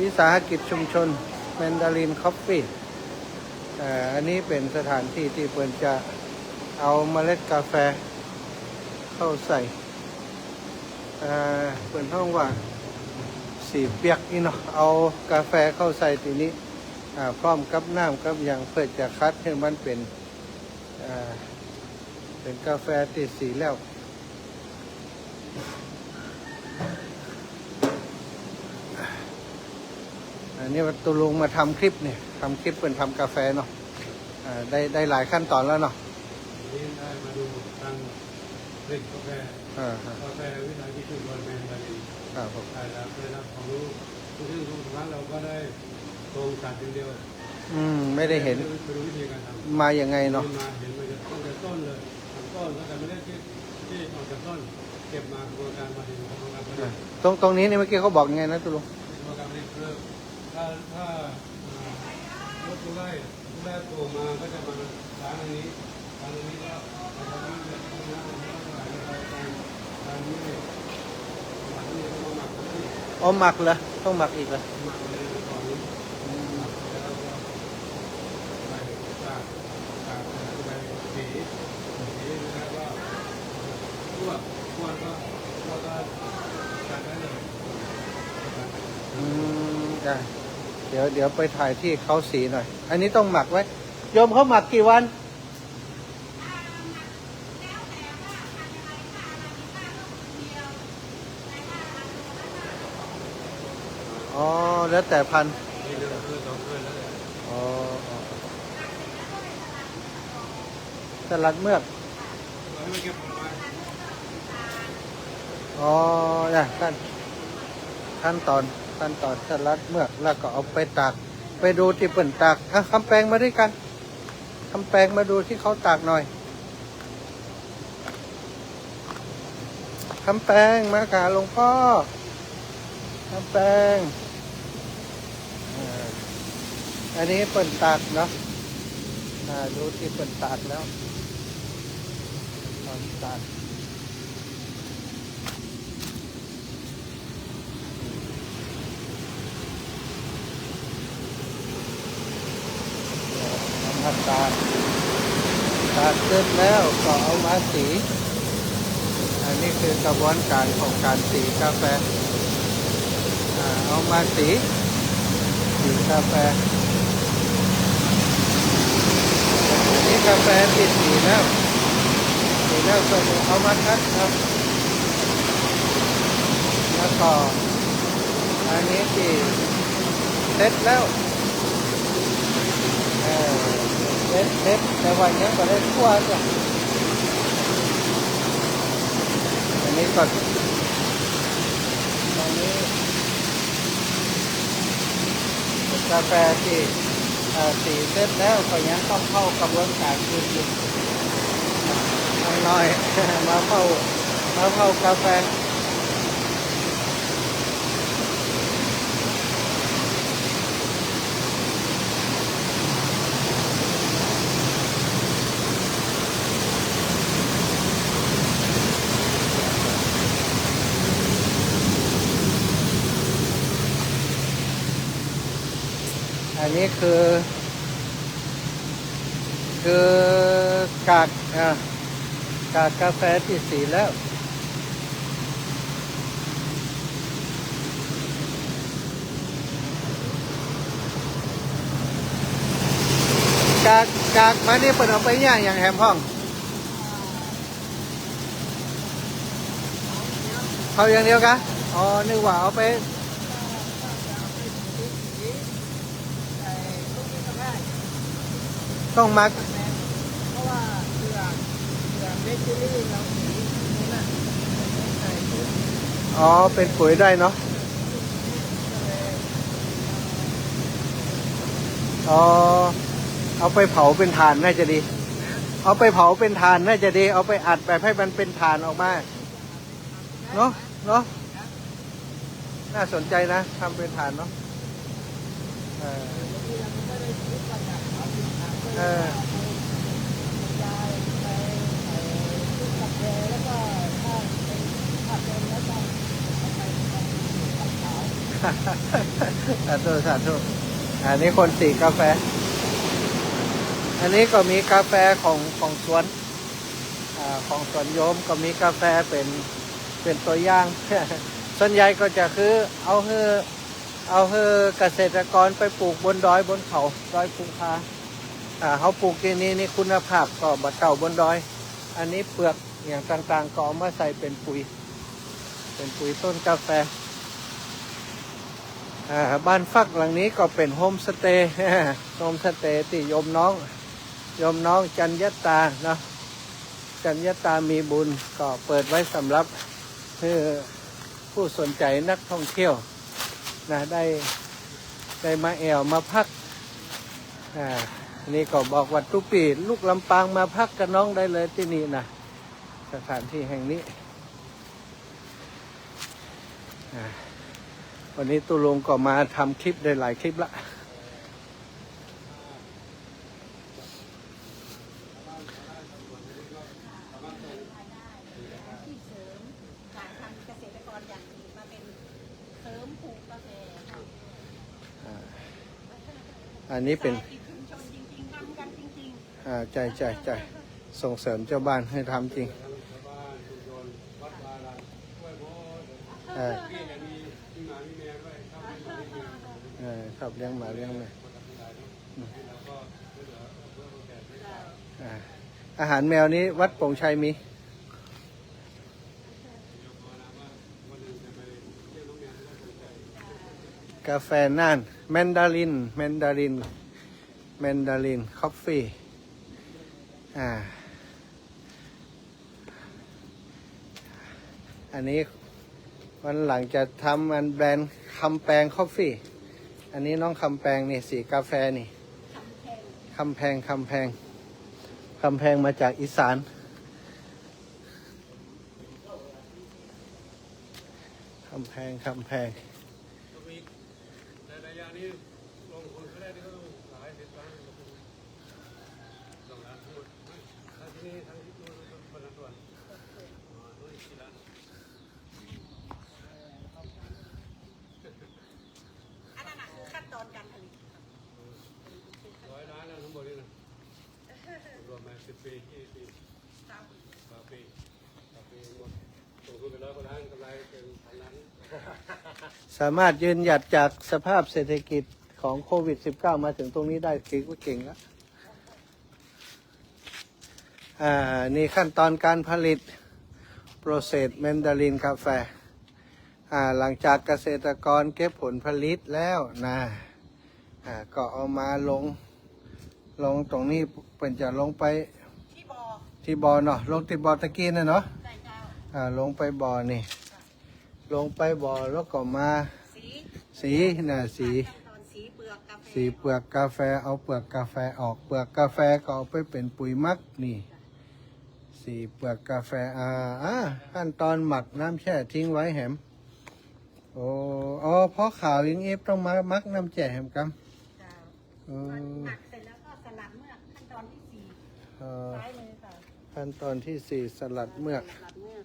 วิสาหกิจชุมชนแมนดารินคอฟฟี่อันนี้เป็นสถานที่ที่เพิ่นจะเอาเมล็ดกาแฟเข้าใส่เปิดห้องว่าสีเปียกนี่เนาะเอากาแฟเข้าใส่ทีนี้พร้อมกับน้ำกับอย่างเพื่อจะคัดให้มันเป็นกาแฟติดสีแล้วอันนี้ตุลุงมาทำคลิปเนี่ยทำคลิปเป็นทำกาแฟเนาะได้หลายขั้นตอนแล้วเนาะนี่ได้มาดูทางผลิตกาแฟกาแฟวิสาหกิจชุมชนแมนดารินครับผมได้รับความรู้ทุกครั้งเราก็ได้ตรงตัดอย่างเดียวไม่ได้เห็นไปดูวิธีการทำมาอย่างไงเนาะมาเห็นมาจากต้นเลยต้นแล้วแต่ไม่ได้ที่ออกจากต้นเก็บมากระบวนการมาถึงกระบวนการผลิตตรงนี้เนี่ยเมื่อกี้เขาบอกยังไงนะตุลุงกระบวนการผลิตคือถ้ารถไล่ปลูกมาก็จะมาล้างอันนี้ล้างอันนี้ก็ทำนี้เลยทำนี้อ๋อหมักเหรอต้องหมักอีกเหรอได้เดี๋ยวไปถ่ายที่เขาสีหน่อยอันนี้ต้องหมักไว้โยมเขาหมักกี่วันอ๋อแล้วแต่พันอ๋อสลัดเมือกอ๋อเนี่ยขั้นตอนสลัดเมือกแล้วก็เอาไปตากไปดูที่เปิ่นตากคำแปลงมาด้วยกันคำแปลงมาดูที่เขาตากหน่อยคำแปลงมากาหลวงพ่อคำแปลงอันนี้เปิ่นตากเนาะดูที่เปิ่นตากแล้วตอนตากตากเสร็จแล้วก็เอามาสีอันนี้คือกระบวนการของการสีกาแฟเอามาสีกาแฟนี่กาแฟติดสีแล้วก็เอามาคัดครับแล้วก็อันนี้ที่เสร็จแล้วเล็บแต่วันนี้ก็ได้ทั่วจ้ะอันนี้ก่อนตอนนี้กาแฟที่สีเสร็จแล้วก็ยังต้องเข้ากระบวนการคือน้อยมาเข้ากาแฟอันนี้คือกากกาแฟที่สีแล้วกากมานี่เปิดเอาไปย่างอย่างแฮมห้องเขาอย่างเดียวกันอ๋อนึกว่าเอาไปต้องมักเพราะว่าเกลือเบเกอรี่เราอ๋อเป็นปุ๋ยได้เนาะอ๋อเอาไปเผาเป็นถ่านน่าจะดีเอาไปเผาเป็นถ่านน่าจะดีเอาไปอัดแบบให้มันเป็นถ่านออกมาเนาะน่าสนใจนะทำเป็นถ่านเนาะ สาธุสาธุอันนี้คนสีกาแฟ อันนี้ก็มีกาแฟของสวนของสวนโยมก็มีกาแฟเป็นตัวอย่าง ส่วนใหญ่ก็จะคือเอาเฮือเกษตรกรไปปลูกบนดอยบนเขาดอยภูคาเขาปลูกที่นี่คุณภาพก็บะเก่าบนดอย อันนี้เปลือกอย่างต่างๆก็เอามาใส่เป็นปุ๋ยต้นกาแฟบ้านฟักหลังนี้ก็เป็นโฮมสเตย์ โฮมสเตย์ที่โยมน้องจันยตาเนาะจันยตามีบุญก็เปิดไว้สำหรับเพื่อผู้สนใจนักท่องเที่ยวนะได้มาแอวมาพักนี่ก็บอกว่าทุกปีลูกลำปางมาพักกับน้องได้เลยที่นี่นะสถานที่แห่งนี้วันนี้ตุลงก็มาทำคลิปได้หลายคลิปละที่เสริมการทำเกษตรกรอย่างอื่นมาเป็นเสริมปลูกกาแฟค่ะ อันนี้เป็น สายชุมชนจริงๆทำกันจริง ใจส่งเสริมเจ้าบ้านให้ทำจริง ชาวบ้านชุมชนวัดวารันห้วยโพธิ์ เออ พี่จะมีหมามีแมวด้วยชอบเลี้ยงหมาเลี้ยงแมว ชอบเลี้ยงหมาเลี้ยงแมว คนทำได้เนาะแล้วก็ช่วยเหลือเพื่อคนแก่ไม่ได้ อาหารแมวนี้วัดโป่งชัยมี เดี๋ยวภาวนาว่าวันหนึ่งจะไปเยี่ยมน้องแมวที่ได้สนใจ กาแฟน่านแมนดารินคอฟฟี่อันนี้วันหลังจะทำอันแบรนด์คำแปงคอฟฟี่อันนี้น้องคำแปงนี่สีกาแฟนี่ ๆทำแทน คำแพงมาจากอีสานคำแพง ก็มีแต่ระยะนี้ลงทุนก็ได้ที่เขาต้องหลายสิบล้าน2 ล้านทั้งหมดทั้งที่นี่ทั้งที่นู่นคนละส่วนนู่นอีกกี่ล้าน อันนั้นน่ะคือขั้นตอนการผลิต 100 ล้านแล้วทั้งหมดนี่นะรวมมา10 ปี20 ปี ตาม ปีหมดลงทุนไป100 กว่าล้านกำไรเป็น1,000 ล้าน สามารถยืนหยัดจากสภาพเศรษฐกิจของโควิด -19 มาถึงตรงนี้ได้ถือว่าเก่งแล้วนี่ขั้นตอนการผลิตโปรเซสแมนดารินกาแฟหลังจากเกษตรกรเก็บผลผลิตแล้วนะก็เอามาลงตรงนี้เป็นจะลงไป ที่บ่อ ที่บ่อเนาะลงที่บ่อตะกี้นะเนาะ ใส่เจ้า ลงไปบ่อนี่ลงไปบ่อแล้วก็มา สี สีนะสี ขั้นตอนสีเปลือกกาแฟ สีเปลือกกาแฟเอาเปลือกกาแฟออกเปลือกกาแฟก็เอาไปเป็นปุ๋ยหมักนี่สีเปลือกกาแฟขั้นตอนหมักน้ำแช่ทิ้งไว้แหมเพราะขาวยิงเอฟต้องมามักน้ำแช่แหมกัเมจ้า เออ หมักเสร็จแล้วก็สลัดเมือกขั้นตอนที่สี่ เอ่อ ซ้ายมือค่ะ ขั้นตอนที่สี่สลัดเมือก สลัดเมือก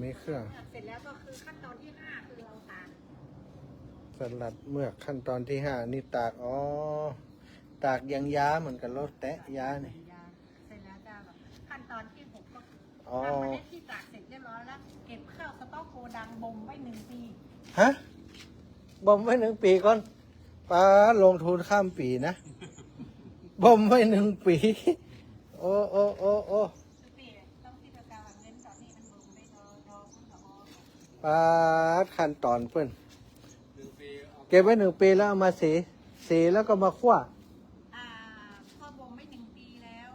มีเครื่อง เสร็จแล้วก็คือขั้นตอนที่ห้าคือเราตาก สลัดเมือกขั้นตอนที่ห้านี่ตากตากยังยาเหมือนกับรถแตะยานี่ ยาเสร็จแล้วเจ้าขั้นตอนที่หกก็คือ อ๋อ ทำเมล็ดที่ตากเสร็จเรียบร้อยแล้ว เก็บเข้าสต๊อกโกดังบ่มไว้1 ปี ฮะบ่มไว้1 ปีก่อนป้าลงทุนข้ามปีนะ บ่มไว้1 ปี โอ้ ทุกปีต้องที่จะการเงินตอนนี้มันบ่มได้ดอกมันก็ออก ป้าขั้นตอนเพิ่น 1 ปีเอา เก็บไว้1 ปีแล้วเอามาสีแล้วก็มาคั่ว พอบ่มไม่1 ปีแล้ว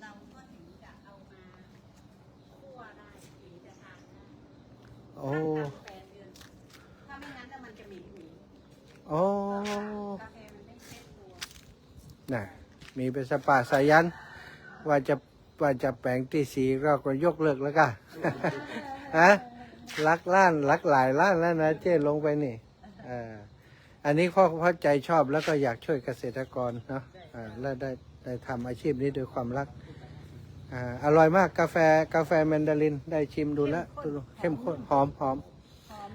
เราก็ถึงจะเอามาคั่วได้ถึงจะทานได้ โอ้ ขั้นต่ำ8 เดือน ถ้าไม่งั้นแล้วมันจะเหม็นหืน โอ้ กาแฟมันได้เซ็ตตัว น่ะมีเป็นสปาสายันว่าจะแปลงที่สีเราก็ยกเลิกแล้วกัน ฮะลักหลายล้านแล้วนะเจ้ลงไปนี่อันนี้เพราะใจชอบแล้วก็อยากช่วยเกษตรกรเนาะและได้ทำอาชีพนี้ด้วยความรักอร่อยมากกาแฟแมนดารินได้ชิมดูแล้วเข้มข้นหอม หอม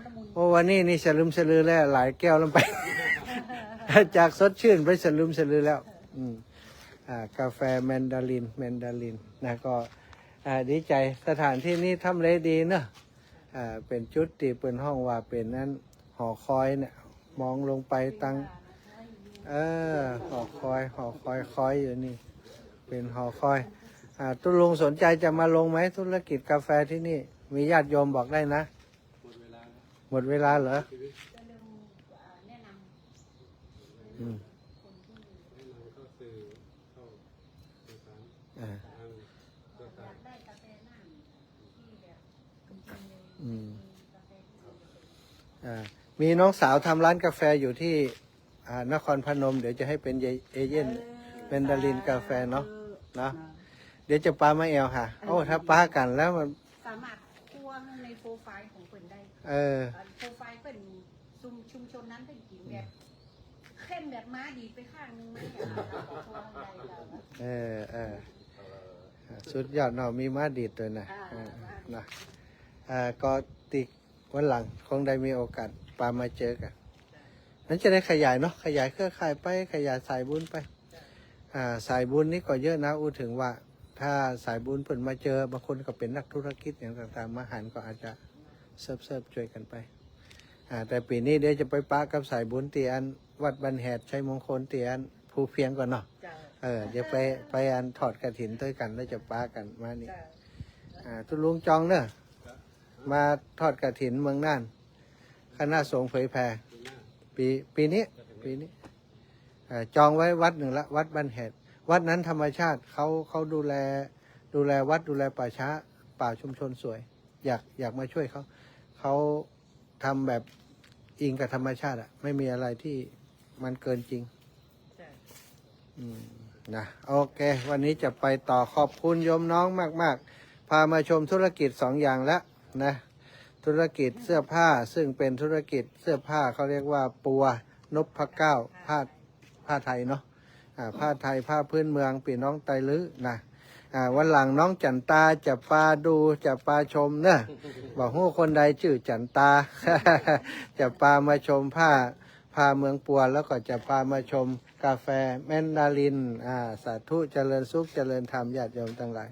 ละมุน โอ้วันนี้นี่สลืมสลือแล้วหลายแก้วลงไป จากสดชื่นไปสลืมสลือแล้วกาแฟแมนดารินนะก็ดีใจสถานที่นี้ทำเลดีเนอะเป็นจุดที่เป็นห้องว่าเป็นนั้นหอคอยเนี่ยมองลงไปตั้งหอคอยอยู่นี่ เป็นหอคอยตุลุงสนใจจะมาลงไหมธุรกิจกาแฟที่นี่ มีญาติโยมบอกได้นะ หมดเวลาเหรอ จะเริ่มแนะนำ อืม คนที่ แนะนำก็คือเข้าสื่อสาร อ่า ทางเครือ อ ข่าย าย กได้กาแฟน้ำที่แบบจริงๆเลย อืม มีกาแฟที่ดี มีน้องสาวทำร้านกาแฟอยู่ที่นครพนม เดี๋ยวจะให้เป็นเอเย่นเป็นดารินกาแฟเนาะเนาะเดี๋ยวจะปามาแอลค่ะโอ้ถ้าปากันแล้วมัน สามารถคั่วในโปรไฟล์ของเปิ่นได้ เออ โปรไฟล์เปิ่นชุมชนนั้นเป็นกินแบบเข้มแบบม้าดีดไปข้างนึงไหมอย่างนั้นเราก็คั่วได้แล้ว สุดยอดเนาะมีมาดีดด้วยนะนะก็ติกวันหลังคงได้มีโอกาสปามาเจอกันนั้นจะได้ขยายเนาะขยายเครือข่ายไปขยายสายบุญไปสายบุญนี่ก็เยอะนะอู้ถึงว่า ถ้าสายบุญเพิ่นมาเจอบางคนก็เป็นนักธุรกิจอย่างต่างๆมาหันก็อาจจะเซิร์ฟช่วยกันไปแต่ปีนี้เดี๋ยวจะไปปะกับสายบุญเตียนวัดบันแหดชัยมงคลเตียนภูเพียงก่อนเนาะเดี๋ยวไปอันถอดกระถินด้วยกันแล้วจะปากันมานี่ทุลุงจองเนอะมาทอดกระถินเมืองน่านคณะสงฆ์เผยแผ่ปีนี้จองไว้วัดหนึ่งละวัดบ้านแหดวัดนั้นธรรมชาติเขาดูแลวัดดูแลป่าช้าป่าชุมชนสวย อยากมาช่วยเขาทำแบบอิงกับธรรมชาติไม่มีอะไรที่มันเกินจริงนะโอเค วันนี้จะไปต่อขอบคุณโยมน้องมากๆพามาชมธุรกิจ2 อย่างแล้วนะธุรกิจเสื้อผ้าซึ่งเป็นธุรกิจเสื้อผ้าเขาเรียกว่าปัวนพเก้าผ้าไทยเนาะผ้าไทยผ้าพื้นเมืองปีน้องไตลื้อนะวันหลังน้องจันตาจะปาดูจะปาชมเนอะบอกฮู้คนใดชื่อจันตา จะปามาชมผ้าเมืองปัวแล้วก็จะพามาชมกาแฟแมนดารินสาธุเจริญสุขเจริญธรรมญาติโยมทั้งหลาย